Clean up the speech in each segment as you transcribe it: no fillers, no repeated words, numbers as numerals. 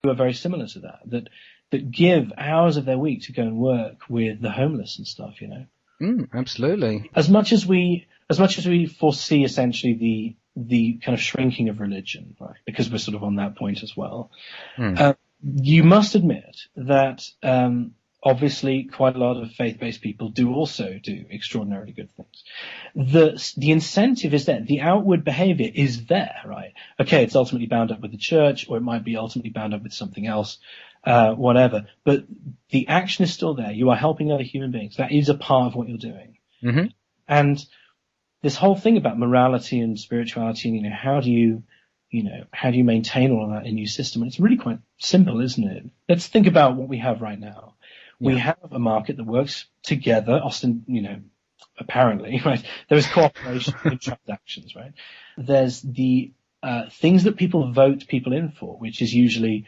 who are very similar to that give hours of their week to go and work with the homeless and stuff, you know. Absolutely. As much as we foresee essentially the kind of shrinking of religion, right? Because we're sort of on that point as well. You must admit that obviously quite a lot of faith-based people do also do extraordinarily good things. The incentive is there. The outward behavior is there, right? Okay, it's ultimately bound up with the church, or it might be ultimately bound up with something else, whatever. But the action is still there. You are helping other human beings. That is a part of what you're doing. Mm-hmm. And this whole thing about morality and spirituality, and, you know, how do you maintain all of that in your system? And it's really quite simple, isn't it? Let's think about what we have right now. Yeah. We have a market that works together, apparently, right? There is cooperation in transactions, right? There's the things that people vote people in for, which is usually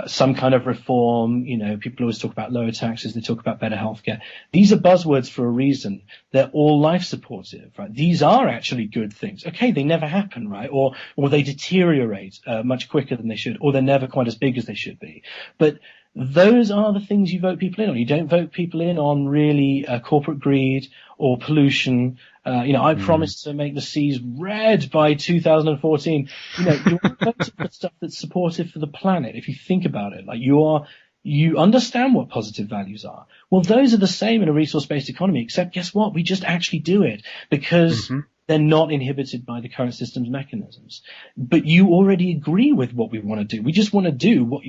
some kind of reform. You know, people always talk about lower taxes. They talk about better healthcare. These are buzzwords for a reason. They're all life supportive, right? These are actually good things. Okay, they never happen, right? Or they deteriorate much quicker than they should, or they're never quite as big as they should be. But those are the things you vote people in on. You don't vote people in on really corporate greed or pollution. I promised to make the seas red by 2014. You know, you're voting for stuff that's supportive for the planet. If you think about it, like you understand what positive values are. Well, those are the same in a resource-based economy, except guess what? We just actually do it because they're not inhibited by the current system's mechanisms. But you already agree with what we want to do. We just want to do what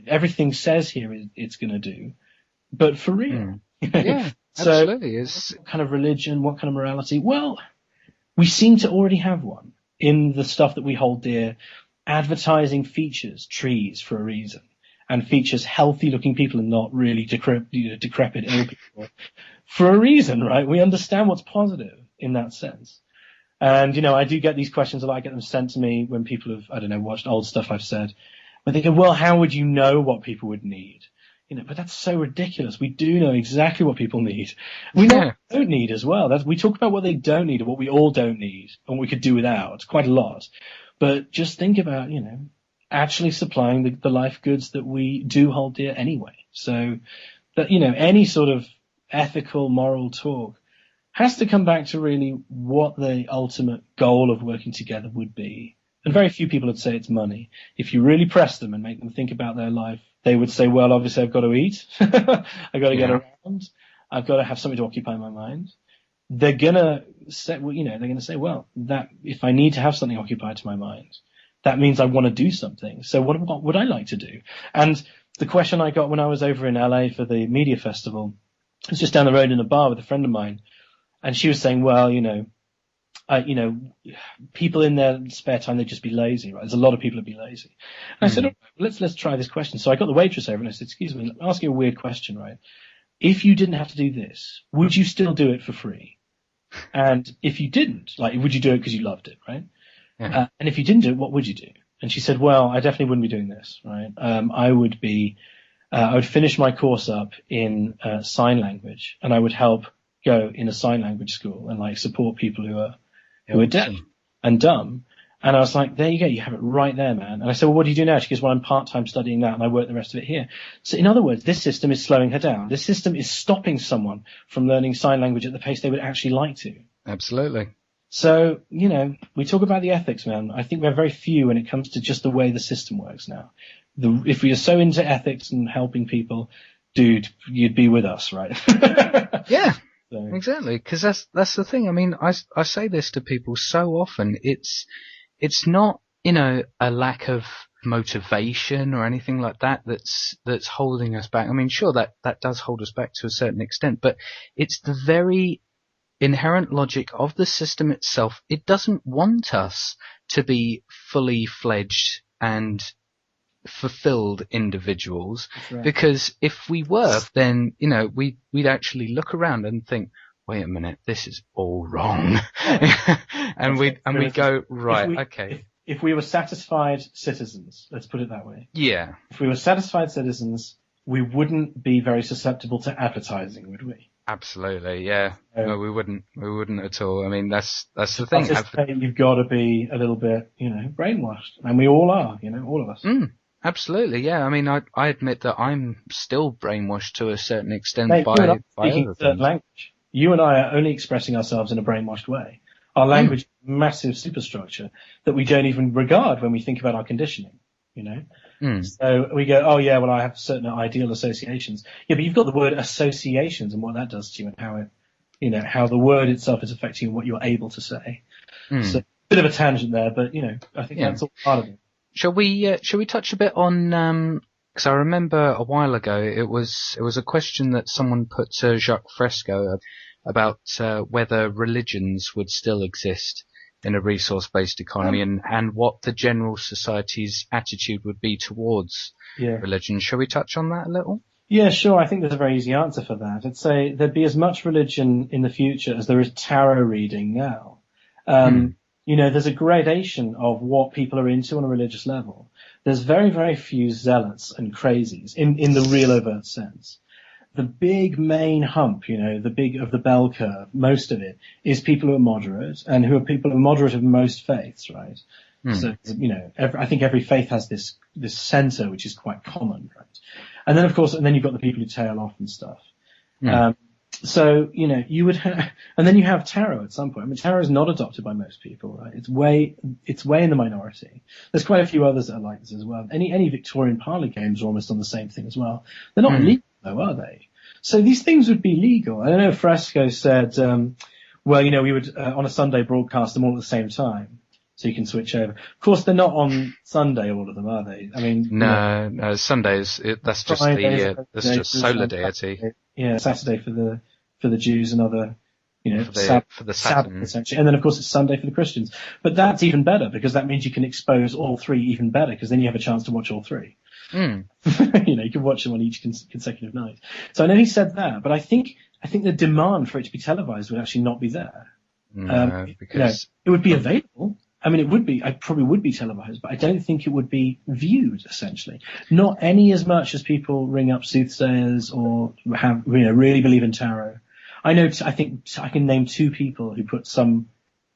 everything says here it's going to do, but for real. Yeah. So, absolutely. What kind of religion, what kind of morality? Well, we seem to already have one in the stuff that we hold dear. Advertising features trees for a reason, and features healthy-looking people and not really decrepit ill people for a reason, right? We understand what's positive in that sense. And, you know, I do get these questions a lot. I get them sent to me when people have, watched old stuff I've said. But they go, well, how would you know what people would need? You know, but that's so ridiculous. We do know exactly what people need. We know what they don't need as well. We talk about what they don't need and what we all don't need and what we could do without. Quite a lot. But just think about, you know, actually supplying the life goods that we do hold dear anyway. So that, you know, any sort of ethical, moral talk has to come back to really what the ultimate goal of working together would be. And very few people would say it's money. If you really press them and make them think about their life, they would say, well, obviously I've got to eat. I've got to get around. I've got to have something to occupy my mind. They're going to say, well, that if I need to have something occupied to my mind, that means I want to do something. So what would I like to do? And the question I got when I was over in LA for the media festival, I was just down the road in a bar with a friend of mine, and she was saying, well, people in their spare time, they'd just be lazy, right? There's a lot of people who'd be lazy. And I said, okay, let's try this question. So I got the waitress over and I said, excuse me, I'll ask you a weird question, right? If you didn't have to do this, would you still do it for free? And if you didn't, like, would you do it because you loved it, right? Yeah. And if you didn't do it, what would you do? And she said, well, I definitely wouldn't be doing this, right? I would finish my course up in sign language, and I would help go in a sign language school and like support people who are deaf and dumb. And I was like, there you go, you have it right there, man. And I said, well, what do you do now? She goes, well, I'm part-time studying that and I work the rest of it here. So in other words, this system is slowing her down. This system is stopping someone from learning sign language at the pace they would actually like to. Absolutely. So, you know, we talk about the ethics, man. I think we're very few when it comes to just the way the system works now. If we are so into ethics and helping people, dude, you'd be with us, right? Yeah. So. Exactly, because that's the thing. I mean, I say this to people so often. It's not, you know, a lack of motivation or anything like that that's holding us back. I mean, sure, that does hold us back to a certain extent, but it's the very inherent logic of the system itself. It doesn't want us to be fully fledged and fulfilled individuals, right. Because if we were, then, you know, we'd actually look around and think, wait a minute, this is all wrong. and we'd go, right, okay. If we were satisfied citizens, let's put it that way. Yeah. If we were satisfied citizens, we wouldn't be very susceptible to advertising, would we? Absolutely, yeah. No, we wouldn't at all. I mean, that's the thing. You've got to be a little bit, you know, brainwashed. And we all are, you know, all of us. Absolutely, yeah. I mean, I admit that I'm still brainwashed to a certain extent Mate, you and I by speaking other a third things. language. You and I are only expressing ourselves in a brainwashed way. Our language is a massive superstructure that we don't even regard when we think about our conditioning, you know? So we go, oh yeah, well I have certain ideal associations. Yeah, but you've got the word associations and what that does to you and how it, you know, how the word itself is affecting what you're able to say. So a bit of a tangent there, but you know, I think that's all part of it. Shall we touch a bit on, because I remember a while ago it was a question that someone put to Jacques Fresco about whether religions would still exist in a resource-based economy and what the general society's attitude would be towards religion. Shall we touch on that a little? Yeah, sure. I think there's a very easy answer for that. I'd say there'd be as much religion in the future as there is tarot reading now. You know, there's a gradation of what people are into on a religious level. There's very, very few zealots and crazies in the real overt sense. The big main hump, you know, the big of the bell curve, most of it is people who are moderate and who are people who are moderate of most faiths, right? So, you know, I think every faith has this center, which is quite common, right? And then, of course, and then you've got the people who tail off and stuff. So, you know, you would have, and then you have tarot at some point. I mean, tarot is not adopted by most people, right? It's way in the minority. There's quite a few others that are like this as well. Any Victorian parlor games are almost on the same thing as well. They're not legal though, are they? So these things would be legal. I know Fresco said, well, you know, we would, on a Sunday broadcast them all at the same time. So you can switch over. Of course, they're not on Sunday, all of them, are they? I mean, no, Sundays. That's just that's just solar deity. Yeah, Saturday for the Jews and other, you know, for the Saturn essentially. And then of course it's Sunday for the Christians. But that's even better because that means you can expose all three even better because then you have a chance to watch all three. You know, you can watch them on each consecutive night. So I know he said that, but I think the demand for it to be televised would actually not be there. No, because it would be available. I mean, it probably would be televised, but I don't think it would be viewed, essentially. Not any as much as people ring up soothsayers or have, you know, really believe in tarot. I think I can name two people who put some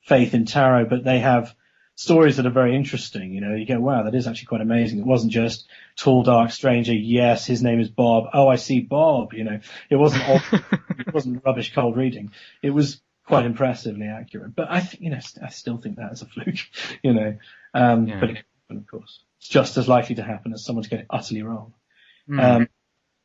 faith in tarot, but they have stories that are very interesting. You know, you go, wow, that is actually quite amazing. It wasn't just tall, dark stranger. Yes, his name is Bob. Oh, I see Bob. You know, it wasn't rubbish cold reading. It was quite impressively accurate, but I think, you know, I still think that is a fluke, you know, but of course, it's just as likely to happen as someone to get it utterly wrong.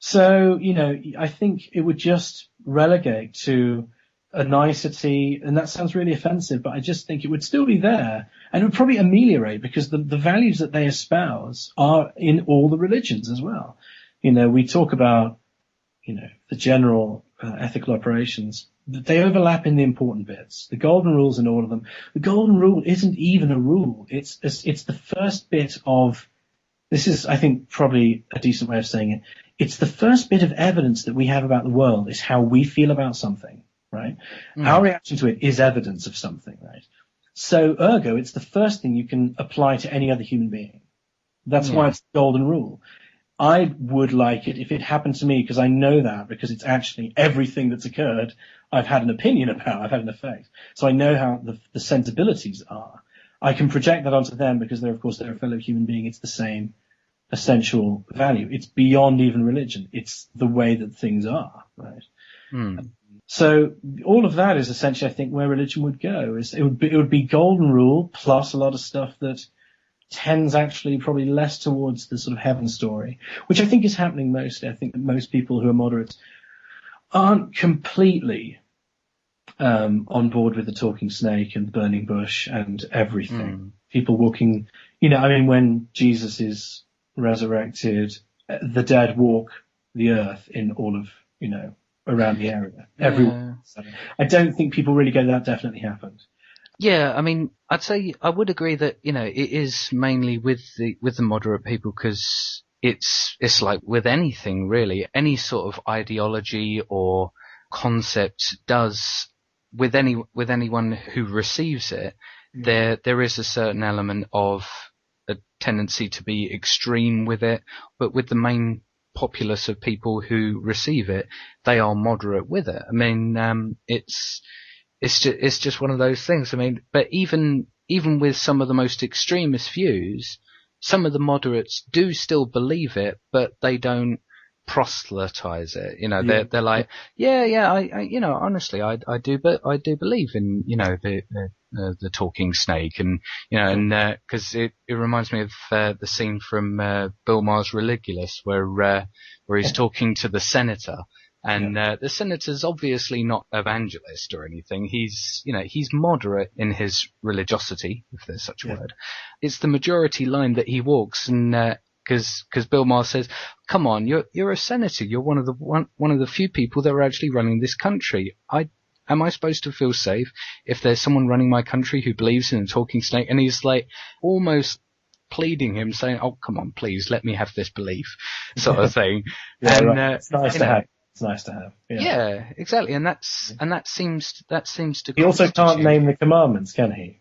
So, you know, I think it would just relegate to a nicety, and that sounds really offensive, but I just think it would still be there, and it would probably ameliorate because the values that they espouse are in all the religions as well. You know, we talk about, you know, the general ethical operations. They overlap in the important bits. The golden rule's in all of them. The golden rule isn't even a rule. It's the first bit of, this is, I think, probably a decent way of saying it. It's the first bit of evidence that we have about the world is how we feel about something, right? Our reaction to it is evidence of something, right? So ergo, it's the first thing you can apply to any other human being. That's why it's the golden rule. I would like it if it happened to me because I know that because it's actually everything that's occurred I've had an opinion about, I've had an effect. So I know how the sensibilities are. I can project that onto them because they're a fellow human being. It's the same essential value. It's beyond even religion. It's the way that things are, right? So all of that is essentially, I think, where religion would go. It would be golden rule plus a lot of stuff that tends actually probably less towards the sort of heaven story, which I think is happening mostly. I think that most people who are moderates aren't completely on board with the talking snake and the burning bush and everything. People walking, you know, I mean, when Jesus is resurrected, the dead walk the earth in all of, you know, around the area. Everyone. I don't think people really go, that definitely happened. Yeah, I mean, I'd say I would agree that, you know, it is mainly with the moderate people because it's like with anything really, any sort of ideology or concept does with anyone who receives it, there is a certain element of a tendency to be extreme with it, but with the main populace of people who receive it, they are moderate with it. I mean, it's just one of those things. I mean, but even with some of the most extremist views, some of the moderates do still believe it, but they don't proselytize it. They're like, I honestly, I do, but I do believe in, the talking snake, and because it reminds me of the scene from Bill Maher's Religulous, where he's talking to the senator. And the senator's obviously not evangelist or anything. He's moderate in his religiosity, if there's such a word. It's the majority line that he walks, and because Bill Maher says, "Come on, you're a senator. You're one of the few people that are actually running this country. Am I supposed to feel safe if there's someone running my country who believes in a talking snake?" And he's like almost pleading him, saying, "Oh, come on, please let me have this belief," sort of thing. It's nice to have. It's nice to have. Yeah, exactly, and that seems to. He also can't name the commandments, can he?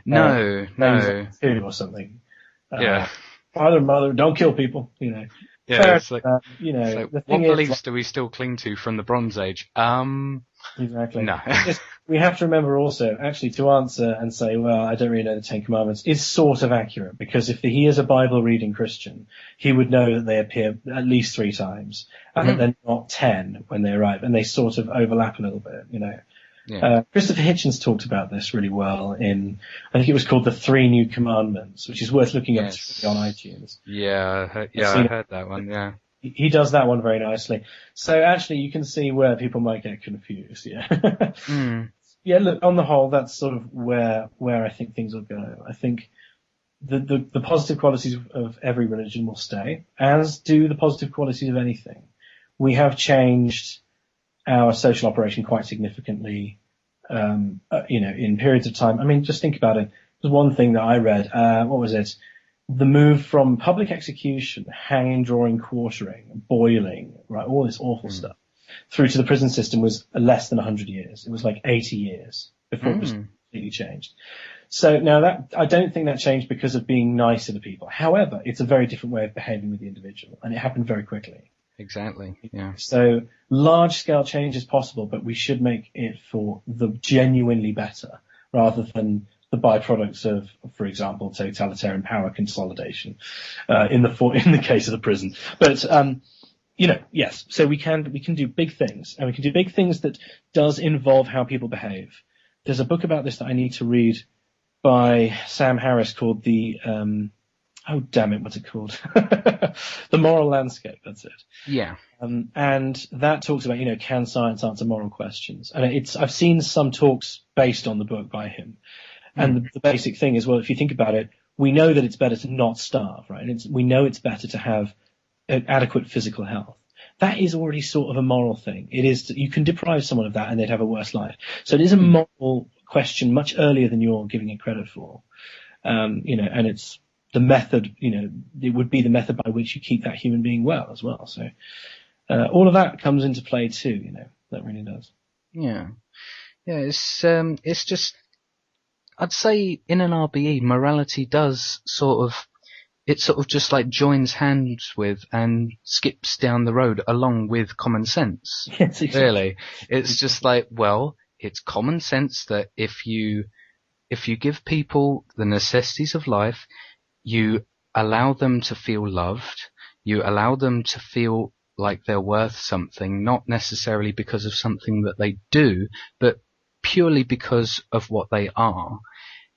No. Or something. Father and mother, don't kill people. Yeah, it's like, the what thing beliefs do we still cling to from the Bronze Age? Exactly. No. We have to remember also, actually, to answer and say, well, I don't really know the Ten Commandments, is sort of accurate, because if he is a Bible-reading Christian, he would know that they appear at least 3 times, and that they're not 10 when they arrive, and they sort of overlap a little bit, Yeah. Christopher Hitchens talked about this really well in, I think it was called The 3 New Commandments, which is worth looking up on iTunes. Yeah, I heard that one, yeah. He does that one very nicely. So actually you can see where people might get confused, Yeah, look, on the whole, that's sort of where I think things will go. I think the positive qualities of every religion will stay, as do the positive qualities of anything. We have changed our social operation quite significantly, in periods of time. I mean, just think about it. There's one thing that I read, what was it? The move from public execution, hanging, drawing, quartering, boiling, right, all this awful stuff, through to the prison system was less than 100 years. It was like 80 years before it was completely changed. So now that, I don't think that changed because of being nicer to people. However, it's a very different way of behaving with the individual, and it happened very quickly. Exactly, yeah. So large scale change is possible, but we should make it for the genuinely better rather than the byproducts of, for example, totalitarian power consolidation, in the case of the prison. But, yes, so we can do big things, and we can do big things that does involve how people behave. There's a book about this that I need to read by Sam Harris called what's it called? The Moral Landscape, that's it. Yeah. And that talks about, can science answer moral questions? And I've seen some talks based on the book by him. And the basic thing is, well, if you think about it, we know that it's better to not starve, right? We know it's better to have adequate physical health. That is already sort of a moral thing. It is, you can deprive someone of that and they'd have a worse life. So it is a moral question much earlier than you're giving it credit for. And it's the method, it would be the method by which you keep that human being well as well. So, all of that comes into play too, that really does. Yeah. Yeah, it's just, I'd say in an RBE, morality does sort of just like joins hands with and skips down the road along with common sense. Yes, exactly. Really. It's just like, well, it's common sense that if you give people the necessities of life, you allow them to feel loved, you allow them to feel like they're worth something, not necessarily because of something that they do, but purely because of what they are.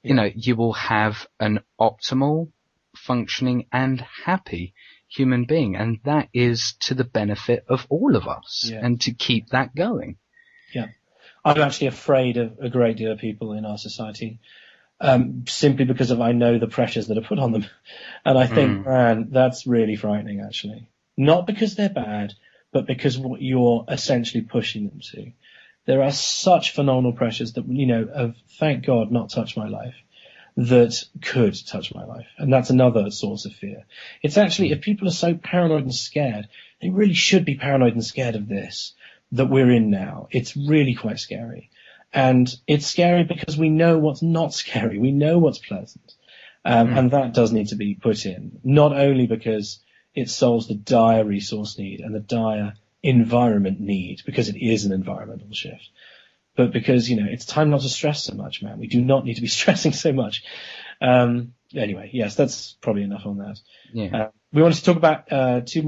You will have an optimal, functioning and happy human being, and that is to the benefit of all of us, and to keep that going. Yeah. I'm actually afraid of a great deal of people in our society, simply because I know the pressures that are put on them. And I think, man, that's really frightening, actually. Not because they're bad, but because what you're essentially pushing them to. There are such phenomenal pressures that, have, thank God, not touched my life, that could touch my life. And that's another source of fear. It's actually, if people are so paranoid and scared, they really should be paranoid and scared of this that we're in now. It's really quite scary. And it's scary because we know what's not scary. We know what's pleasant. And that does need to be put in, not only because it solves the dire resource need and the dire environment need, because it is an environmental shift, but because, it's time not to stress so much, man. We do not need to be stressing so much. Anyway, yes, that's probably enough on that. Yeah. We wanted to talk about two more